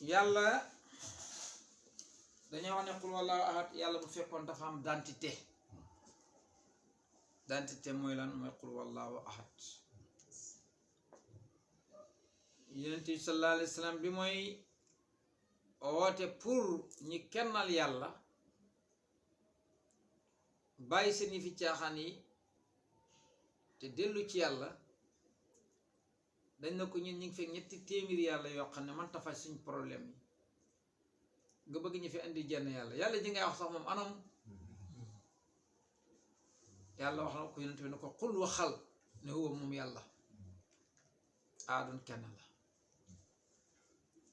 yàlla dañoo wax ne qul wallahu ahad yàlla bu fekkoon dafa am dentité mooy lan mooy qul wallahu ahad. yonent bi sallallahu alayhi wa sallam bi mooy woote pour ñi kennal yàlla bàyyi seen yi fi caaxaan yi te dellu ci yàlla dañ na ko ñun ñu ngi fekk ñetti téeméeri yàlla yoo xam ne man ta faj suñ problème yi nga bëgg ñu fi indi jenn yàlla ji ngay wax sax moom anam yàlla wax na ko yonent bi ne ko xul waxal ne huwa moom yàlla aadun kenn la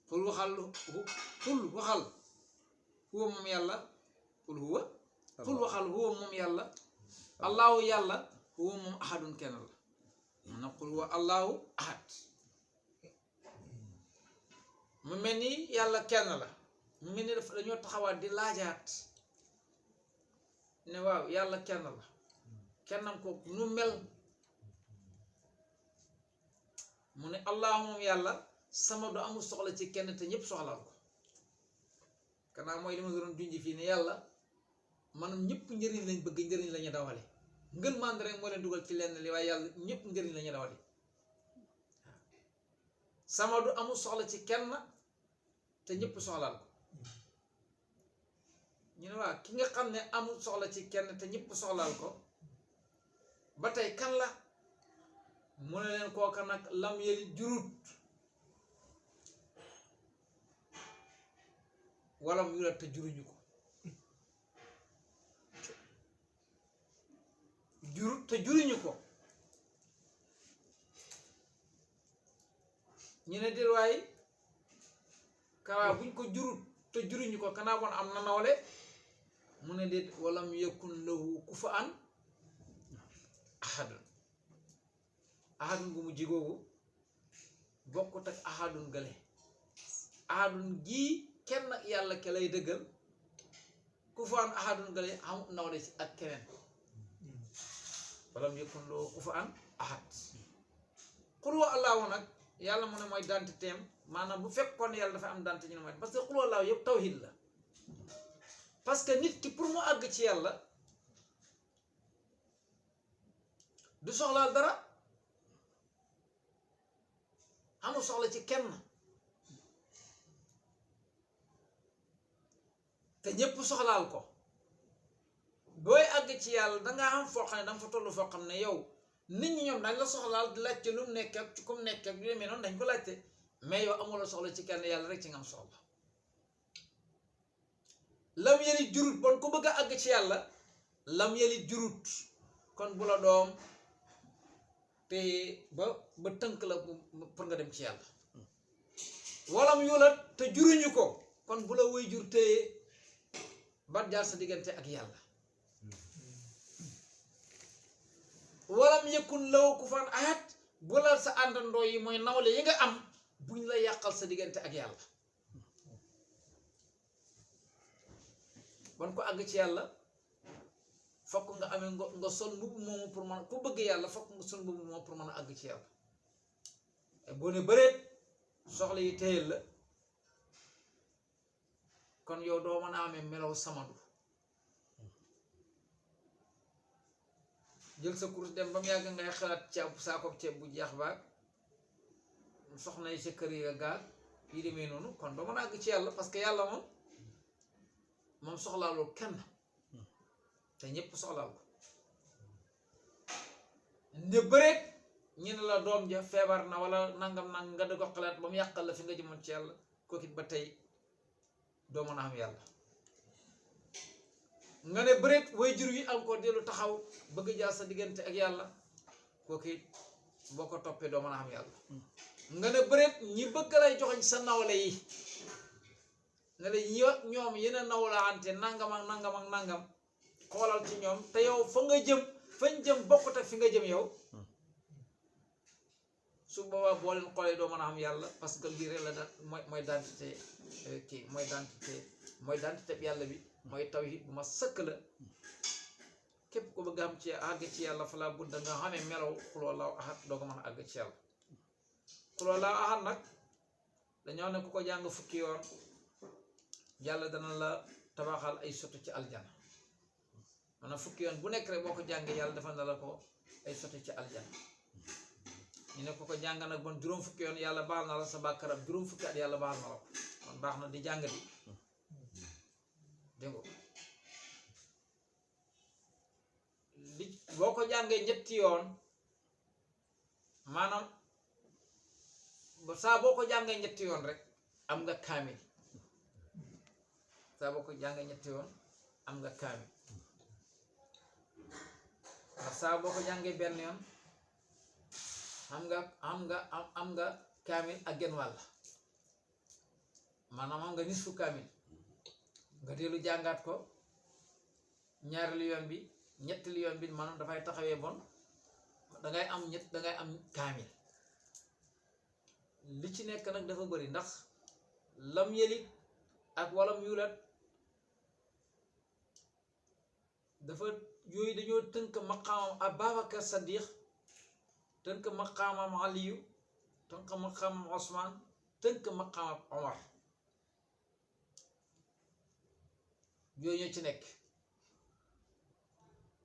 xul waxal huwa moom yàlla xul waxal huwa moom yàlla allahu yàlla huwa moom ahadun kenn la mun na xul wa allahu ahad mu mel ni yàlla kenn la mu mel ni dañoo taxawaat di laajaat ne waaw yàlla kenn la kennam ko nu mel mu ne allahu moom yàlla sama du amul soxla ci kenn te ñëpp soxlaal ko kanaa mooy li ma doon junj fii ne yàlla maanaam ñëpp njëriñ lañ bëgg njëriñ lañu dawale ngën mànd rek moo leen dugal ci lenn li waaye yàlla ñëpp njëriñ lañu dawale sama du amul soxla ci kenn te ñëpp soxlaal ko ñu ne waa ki nga xam ne amul soxla ci kenn te ñëpp soxlaal ko ba tey kan la mu ne leen kooka nag lam yeli jurut wala mu yulat te juruñu ko jurut te juruñu ko ñu ne dir waay kawaa buñ ko jurut te juruñu ko kanaa bon am na nawle mu ne déet walam yakun lahu kufuwan ahadun gu mu jigoogu bokkut ak ahadun gale ahadun gii kenn yàlla ke lay dëggal kufuwan ahadun gale amut nawle ci ak keneen walam yakun lahu kufuwan ahad xul wa allahu nag yàlla mu ne mooy identitéem maanaam bu fekkoon yàlla dafa am identité ñu ne mooy parce que xul wa allahu yëpp tawhid la parce que nit ki pour mu àgg ci yàlla du soxlaal dara amul soxla ci kenn te ñépp soxlaal ko booy àgg ci yàlla dangaa am foo xam ne danga fa toll foo xam ne yow nit ñi ñoom dañ la soxlaal di laajte lu mu nekk ak ci comme nekk ak yu demee noonu dañ ko laajte mais yow amuloo soxla ci kenn yàlla rek ci nga am soxla lam yelit jurut bon ku bëgg a àgg ci yàlla lam yelit jurut kon bu la doom te ba tënk la pour nga dem ci yàlla walam yulat te juruñu ko kon bu la way jur téye ba jaar sa diggante ak yàlla walam yakun lahu kufuwan ahad bu la sa àndandoo yi mooy nawle yi nga am buñ la yàqal sa diggante ak yàlla bon ko àgg ci yàlla fokk nga amee nga sol mbubb moomu pour mën ku bëgg yàlla fokk nga sol mbubb moomu pour mën a àgg ci yàlla boo ne bëreet soxla yi téyel la kon yow doo mën a amee melaw samadu jël sa course dem ba mu yàgg ngay xalaat ceeb saakob ceeb bu jeex baag soxna yi sa kër yi nga gaal yi demee noonu kon doo mën a àgg ci yàlla parce que yàlla moom soxlaalul kenn te ñëpp soxlaal ko ne bëreet ñu ne la doom ja feebar na wala nangam nga da ko xalaat ba mu yàqal la fi nga jëmoon ci yàlla kooku it ba tey doo mën a am yàlla nga ne bëreet way jur yi encore dellu taxaw bëgg jaar sa diggante ak yàlla kooku it boo ko toppee doo mën a am yàlla nga ne bëreet ñi bëgg lay joxoñ sa nawle yi nga ne ñoom yéen a nawlaante nangam ak nangam ak nangam xoolal ci ñoom te yow fañ jëm bokkut ak fi nga jëm yow su boobaa boo leen xoolee doo mën a am yàlla parce que lii rek la da mooy identité kii mooy identité bi yàlla bi mooy tawhid bu ma sëkk la képp ko bëgg am ci àgg ci yàlla fa laa budda nga xamee melaw xul wallaahu ahad doo ko mën a àgg ci yàlla xul wallaahu ahad nag dañoo ne ku ko jàng fukki yoon yàlla dana la tabaxal ay soto ci aljana maanaam fukki yoon bu nekk rek boo ko jàngee yàlla defal na la ko ay soto ci aljana ñu ne ku ko jàng nag bon juróom fukki yoon yàlla baal na la sa bàkkaram juróom fukki at yàlla baal na la ko kon baax na di jàng di dégg nga li boo ko jàngee ñetti yoon maanaam saa boo ko jàngee ñetti yoon rek am nga kaamil saa boo ko jàngee ñetti yoon am nga kaamil ndax saa boo ko jàngee benn yoon am nga kaamil ak genn wàll maanaam am nga nisfu kaamil nga dellu jàngaat ko ñaareelu yoon bi ñetteelu yoon bi maanaam dafay taxawee bon dangay am kaamil li ci nekk nag dafa bëri ndax lam yelit ak walam yulat dafa yooyu dañoo tënk maqaamam Ababakar Sadiq tënk maqaamam Aliyu tënk maqaamam Osman tënk maqaamam Omar yooyu ñoo ci nekk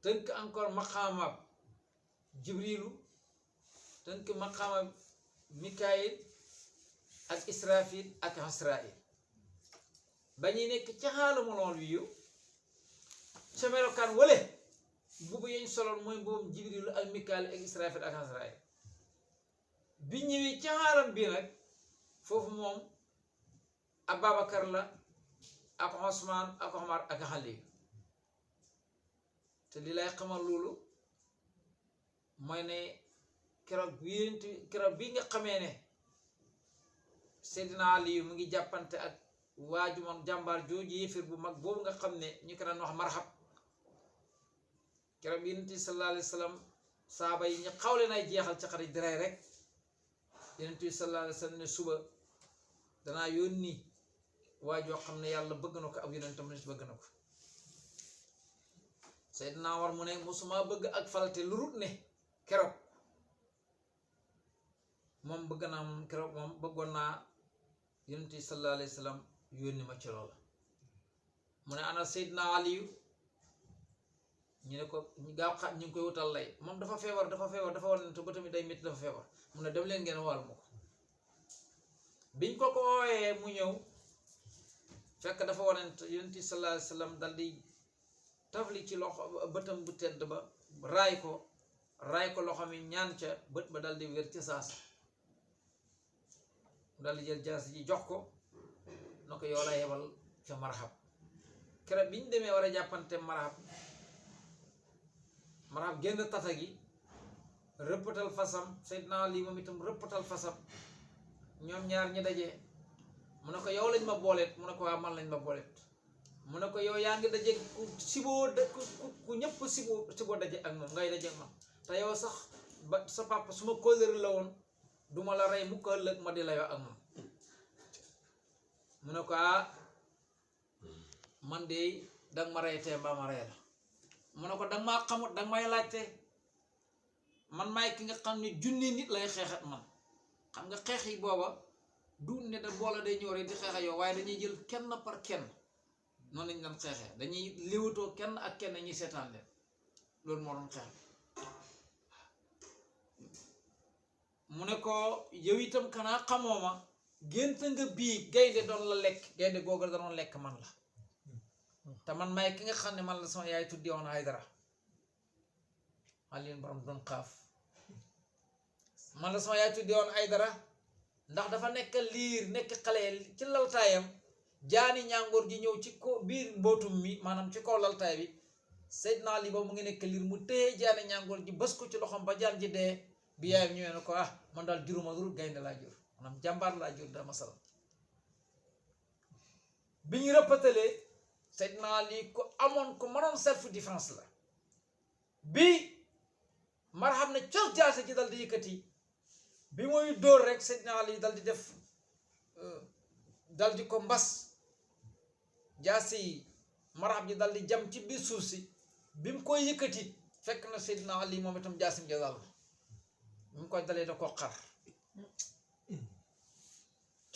tënk encore maqaamam Jibrilu tënk maqaamam Mikaayil ak Israfil ak Asrail ba ñuy nekk ca xaalamu lool wi yu ca melokaan wale mbubu yeñ soloon mooy mbubum Jibrilu ak Mikaayil ak Israfil ak Asrail bi ñëwee ca xaalam bi nag foofu moom Ababakar la ak Osman ak Omar ak Aliyu te li lay xamal loolu mooy ne keroog bi nga xamee ne Seydina Aliyu mu ngi jàppante ak waaju moom jàmbaar jooju yéefir bu mag boobu nga xam ne ñu ko daan wax marxab keroog bi Yonent bi sallallahu alayhi wa sallam saaba yi ñu xawle nay jeexal ci xarit di rey rek Yonent bi sallallahu alayhi wa sallam ne suba danaa yónni waajoo xam ne yàlla bëgg na ko ab yonentam nit bëgg na ko Seydina Omar mu ne musuma bëgg ak falte lu rut ne keroog moom bëgg naa moom keroog moom bëggoon naa Yonent bi sallallahu alayhi wa sallam yónni ma ci loola mu ne ana Seydina Aliyu ñu ne ko ñu gaaw ñu ngi koy wutal lay moom dafa feebar dafa wanante ba tamit day métti dafa feebar mu ne dem leen ngeen wal ma ko biñ ko wooyee mu ñëw fekk dafa wanante Yonent bi sallallahu alayhi wa sallam dal di tafli ci loxo bëtam bu tedd ba raay ko loxo mi ñaan ca bët ba dal di wér ca saasa dal di jël jaas ji jox ko na ko yow la yebal ca marxab keroog bi ñu demee war a jàppante marxab génn tata gi rëppatal fasam Seydina Ali moom itam rëppatal fasam ñoom ñaar ñi daje mu ne ko yow lañ ma booleet mu ne ko waa man lañ ma booleet mu ne ko yow yaa ngi daje ku ku ñëpp siboo daje ak moom ngay daje ak man te yow sax ba sa papa su ma kóllëre la woon duma la rey mu ko ëllëg ma di la yoo ak moom mu ne ko man de danga ma rey tee mbaa ma rey la mu ne ko danga maa xamut danga may laajte man maay ki nga xam ne junni nit lay xeexat man xam nga xeex yi booba du ne da boola day ñëw rek di xeexa yow waaye dañuy jël kenn par kenn noonu lañ doon xeexee dañuy liwatoo kenn ak kenn ñuy seetaan leen loolu moo doon xeex mu ne ko yow itam kanaa xamoo ma gént nga bii gaynde doon la lekk gaynde googu da doon lekk man la te man may ki nga xam ne man la sama yaay tuddi woon Aydara man leen borom doon xaaf man la sama yaay tuddi woon Aydara ndax dafa nekk liir nekk xale ci laltaayam jaani ñàngoor ji ñëw ci ko biir mbootum mi maanaam ci kaw laltaay bi Seydina Ali ba mu ngi nekk liir mu téye jaani ñàngoor ji bës ko ci loxoom ba jaan ji dee bi yaayam ñëwee ne ko man daal juruma dul gaynde laa jur maanaam jàmbaar laa jur da masala bi ñu rëppatalee Seydina Ali ko amoon ko mënoon self défense la bi marxam ne cos jaase ji dal di yëkkati bi muy dóor rek Seydina Ali dal di def dal di ko mbas jaase yi marxam ji dal di jam ci biir suuf si bi mu koy yëkkati fekk na Seydina Ali moom itam jaasim ja dal bi mu koy dalee da ko xar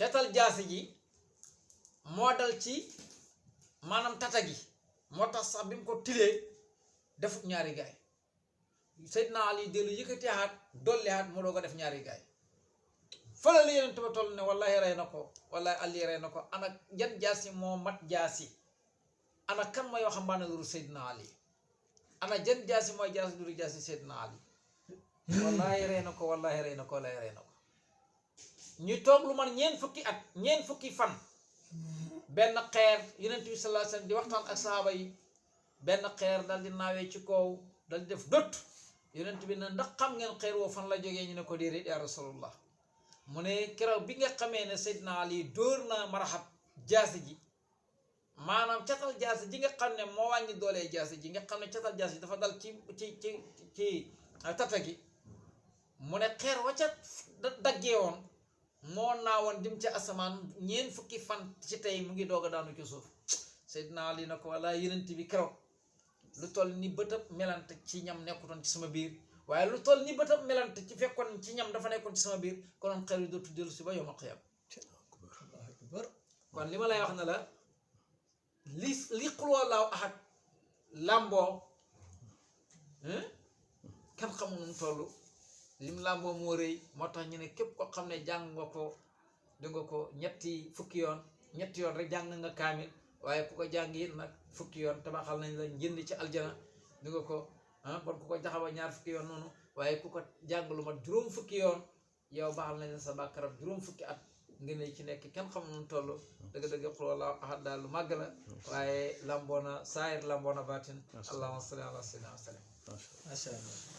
catal jaasi ji moo dal ci maanaam tata gi moo tax sax bi mu ko tilee defut ñaari gaay Seydina Ali dellu yëkkati haat dolli haat mu doog a def ñaari gaay fële la Yonent ba toll ne wallahi rey na ko wallahi Ali rey na ko ana jan jaasi moo mat jaasi ana kan mooy waxambaane lu Seydina Ali ana jan jaasi mooy jaasi duru jaasi Seydina Ali wallahi rey na ko wallahi rey na ko wallahi rey na ko ñu toog lu man ñeent fukki fan benn xeer Yonent bi sallallahu alayhi wasallam di waxtaan ak sahaaba yi benn xeer dal di naawee ci kaw dal di def dot Yonent bi ne ndax xam ngeen xeer woo fan la jógee ñu ne ko déedéet ya rasulullah mu ne keroog bi nga xamee ne Seydina Ali dóor na marxab jaasi ji maanaam catal jaasi ji nga xam ne moo wàññi doolee jaasi ji nga xam ne catal jaasi ji dafa dal ci tata gi mu ne xeer wacca daggee woon moo naawoon dim ci asamaan ñeent fukki fan ci tey mu ngi doog a daanu ci suuf Seydina Ali na ko walla Yonent bi keroog lu toll ni bëtab melante ci ñam nekkutoon ci sama biir waaye lu toll ni bëtab melante ci fekkoon ci ñam dafa nekkoon ci sama biir konoon xeer yi dootu dellu si ba yawmal qiyaama kon li ma lay wax ne la li qul huwallaahu ahad làmboo kan xamul nu mu toll lim làmboo moo rëy moo tax ñu ne képp ko xam ne jàng nga ko dégg nga ko ñetti yoon rek jàng nga kaamil waaye ku ko jàng it nag fukki yoon tabaxal nañ la njënd ci aljana dégg nga ko bon ku ko jaxaba ñaar fukki yoon noonu waaye ku ko jàng lu mat juróom fukki yoon yow baaxal nañ la sa bàkkaram juróom fukki at ngeen ne ci nekk kenn xam nu mu toll dëgg-dëgg qul huwallaahu ahad daal lu màgg la waaye lamboona saayir lamboona baatin allahumma salli ala sayyidina wa sallam.